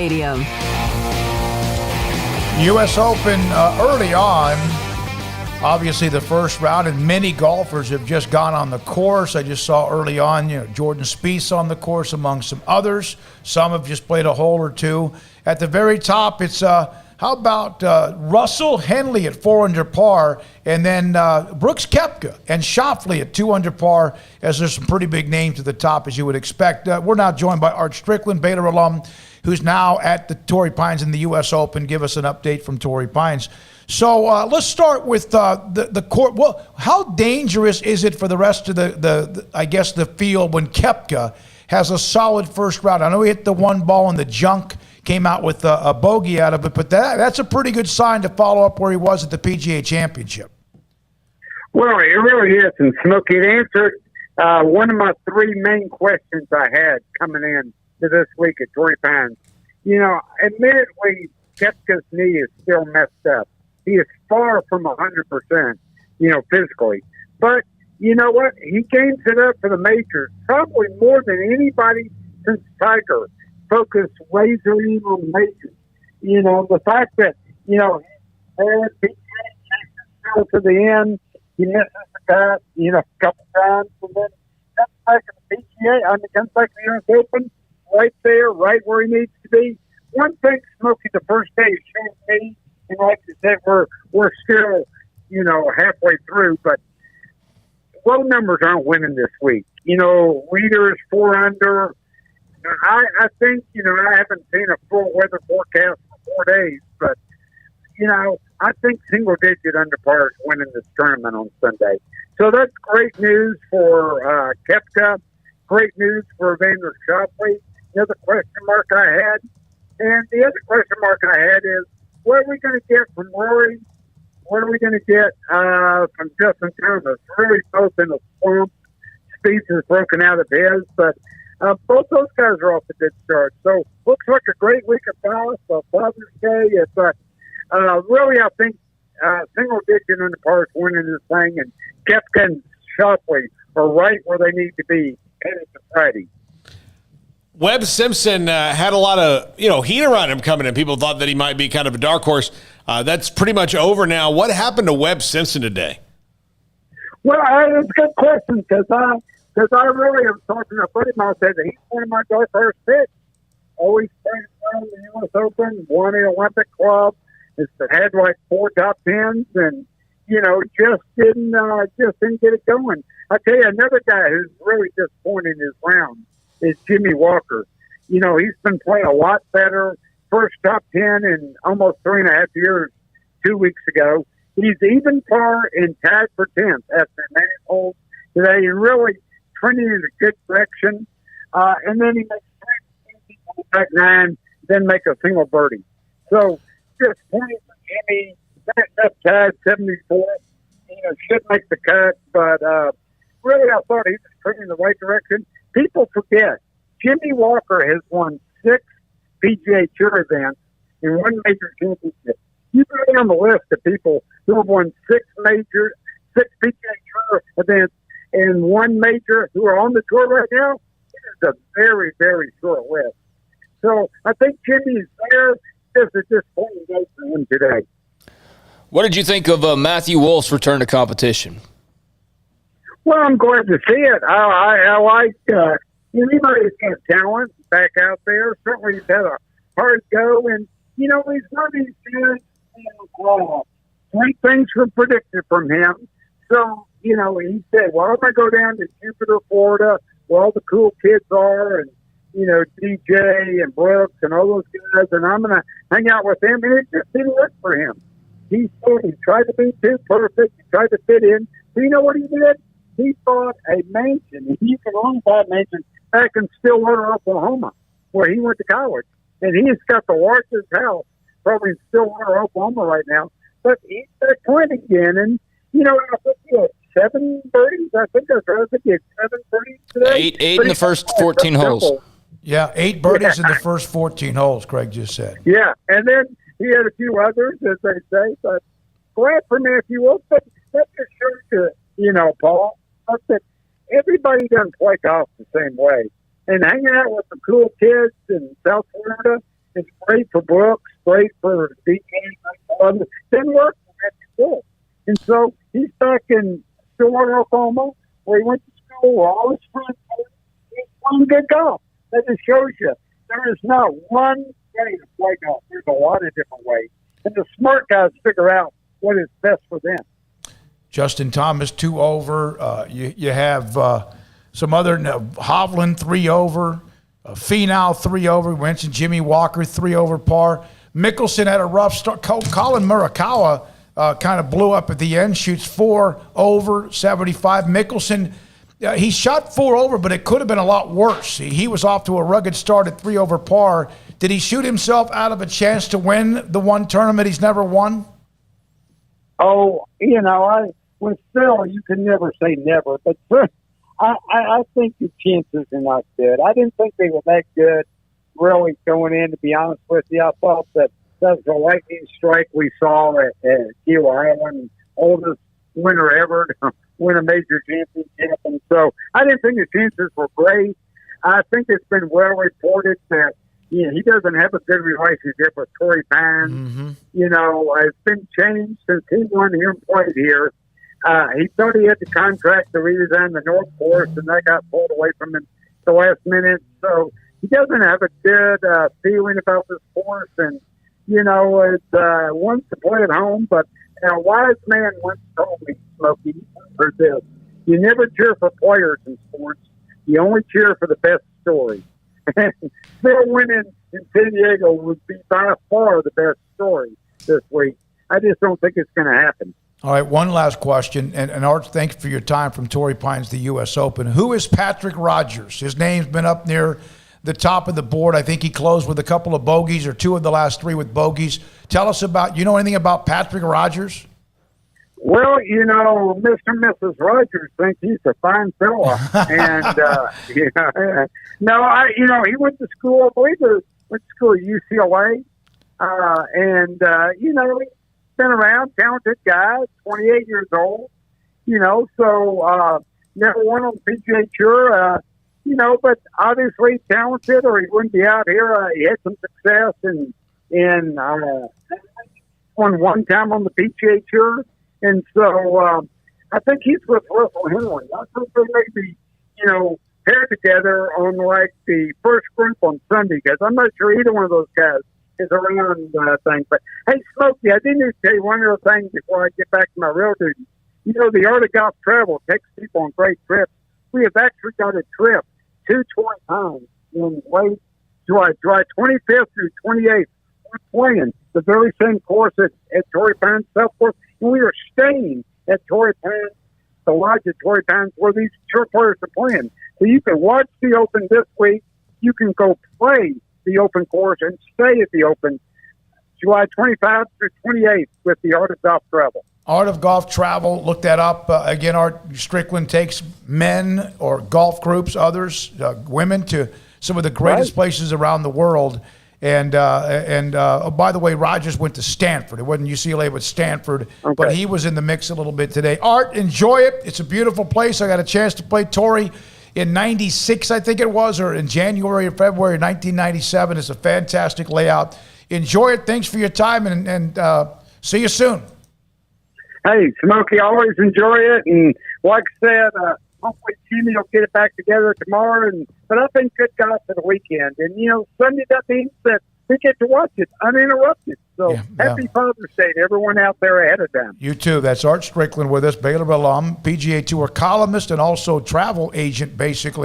Stadium. U.S. Open early on. Obviously, the first round, and many golfers have just gone on the course. I just saw early on, Jordan Spieth on the course among some others. Some have just played a hole or two. At the very top, it's how about Russell Henley at 4 under par, and then Brooks Koepka and Schauffele at 2 under par, as there's some pretty big names at the top, as you would expect. We're now joined by Art Strickland, Baylor alum, who's now at the Torrey Pines in the U.S. Open. Give us an update from Torrey Pines. So let's start with the court. Well, how dangerous is it for the rest of the field when Koepka has a solid first round? I know he hit the one ball in the junk, came out with a bogey out of it, but that's a pretty good sign to follow up where he was at the PGA Championship. Well, it really is. And Smokey, it answered one of my three main questions I had coming in to this week at Torrey Pines. Admittedly, Koepka's knee is still messed up. He is far from 100%, physically. But you know what? He gains it up for the majors, probably more than anybody since Tiger focused razor in on the majors. The fact that, he had PGA to the end, he misses the cut, a couple times, and then comes back to the PGA, comes back to the U.S. Open, right there, right where he needs to be. One thing, Smokey, the first day showed me, and like you said, we're still, halfway through, but low numbers aren't winning this week. Leaders 4 under. I think, I haven't seen a full weather forecast for 4 days, but, I think single-digit under par is winning this tournament on Sunday. So that's great news for Koepka, great news for Vander Schauffele. The other question mark I had, and the other question mark I had is, what are we going to get from Rory? What are we going to get from Justin Thomas? Really both in a slump. Spieth is broken out of his, but both those guys are off a good start. So looks like a great week of golf. Father's Day. But really, I think single digit under par is winning this thing, and Koepka and Schauffele are right where they need to be headed to Friday. Webb Simpson had a lot of heat around him coming in. People thought that he might be kind of a dark horse. That's pretty much over now. What happened to Webb Simpson today? Well, it's a good question because I really am talking to a buddy of mine said that he's one of my dark horse picks. Always played well in the U.S. Open, won the Olympic Club. It's had like 4 top 10s, and just didn't get it going. I tell you, another guy who's really disappointing his round is Jimmy Walker. He's been playing a lot better. First top 10 in almost 3.5 years 2 weeks ago. He's even par and tied for 10th after 9 holes today, and really trending in a good direction. And then he makes 3 back 9, then make a single birdie. So disappointing for Jimmy. That tied 74. Should make the cut, but really I thought he was trending in the right direction. People forget, Jimmy Walker has won 6 PGA Tour events and 1 major championship. You go down the list of people who have won 6 PGA Tour events and 1 major who are on the tour right now. It is a very, very short list. So I think Jimmy's there. Just a disappointing day for him today. What did you think of Matthew Wolff's return to competition? Well, I'm glad to see it. I like anybody who's got talent back out there. Certainly he's had a hard go, and he's one of these guys. 3 things were predicted from him. So he said, "Well, I'm gonna go down to Jupiter, Florida, where all the cool kids are, and DJ and Brooks and all those guys, and I'm gonna hang out with them." And it just didn't work for him. He tried to be too perfect. He tried to fit in. So you know what he did? He bought a mansion. You can only buy a mansion back in Stillwater, Oklahoma, where he went to college. And he's got the largest house probably in Stillwater, Oklahoma right now. But he's back playing again. And, I think he had 7 birdies. I think that's right. I think he had 7 birdies today. 8 in the first 14 holes. Yeah, 8 birdies in the first 14 holes, Craig just said. Yeah, and then he had a few others, as they say. But glad for Matthew Wolff. But that just shows you, Paul, that everybody doesn't play golf the same way. And hanging out with the cool kids in South Florida, It's great for Brooks, great for DK, didn't work for Matthew Wolf. And so he's back in Stillwater, Oklahoma, where he went to school, where all his friends played. He's playing good golf. That just shows you there is not one way to play golf. There's a lot of different ways. And the smart guys figure out what is best for them. Justin Thomas, 2 over. You have some other, Hovland, 3 over. Finau, 3 over. We mentioned Jimmy Walker, 3 over par. Mickelson had a rough start. Colin Morikawa kind of blew up at the end, shoots 4 over, 75. Mickelson, he shot 4 over, but it could have been a lot worse. He was off to a rugged start at 3 over par. Did he shoot himself out of a chance to win the one tournament he's never won? Oh, still, you can never say never, but I think the chances are not good. I didn't think they were that good really going in, to be honest with you. I thought that was a lightning strike we saw at Keel Island, oldest winner ever to win a major championship. And so I didn't think the chances were great. I think it's been well reported that he doesn't have a good relationship with Torrey Pines. Mm-hmm. It's been changed since he won here and played here. He thought he had the contract to redesign the North Course, and that got pulled away from him at the last minute. So he doesn't have a good feeling about this course. And, it's wants to play at home. But a wise man once told me, Smokey, heard this, you never cheer for players in sports. You only cheer for the best story. And still winning in San Diego would be by far the best story this week. I just don't think it's going to happen. All right, one last question. And Art, thanks for your time from Torrey Pines, the U.S. Open. Who is Patrick Rodgers? His name's been up near the top of the board. I think he closed with a couple of bogeys, or 2 of the last 3 with bogeys. Tell us about, you know anything about Patrick Rodgers? Well, Mr. and Mrs. Rogers think he's a fine fella. And, he went to school, I believe he went to school at UCLA. He's been around, talented guy, 28 years old, never won on the PGA Tour, but obviously talented, or he wouldn't be out here. He had some success won one time on the PGA Tour. And so I think he's with Russell Henley. I think they may be, paired together on like the first group on Sunday, because I'm not sure either one of those guys is around thing. But hey, Smokey, I didn't even tell you one other thing before I get back to my real duty. The Art of Golf Travel takes people on great trips. We have actually got a trip to Torrey Pines in late July 25th through 28th. We're playing the very same course at Torrey Pines South Course. And we are staying at Torrey Pines, the lodge at Torrey Pines, where these tour players are playing. So you can watch the Open this week. You can go play the Open course and stay at the Open July 25th through 28th with the Art of Golf Travel. Art of Golf Travel, look that up. Again, Art Strickland takes men or golf groups, others, women, to some of the greatest places around the world. And by the way, Rodgers went to Stanford. It wasn't UCLA, but Stanford. Okay. But he was in the mix a little bit today. Art, enjoy it. It's a beautiful place. I got a chance to play Torrey in 96, I think it was, or in January or February 1997. It's a fantastic layout. Enjoy it. Thanks for your time, and see you soon. Hey, Smokey, always enjoy it. And like I said, hopefully Jimmy will get it back together tomorrow. But I think good golf for the weekend. And, Sunday, that means that we get to watch it uninterrupted. So happy Father's Day to everyone out there ahead of time. You too. That's Art Strickland with us, Baylor alum, PGA Tour columnist, and also travel agent, basically.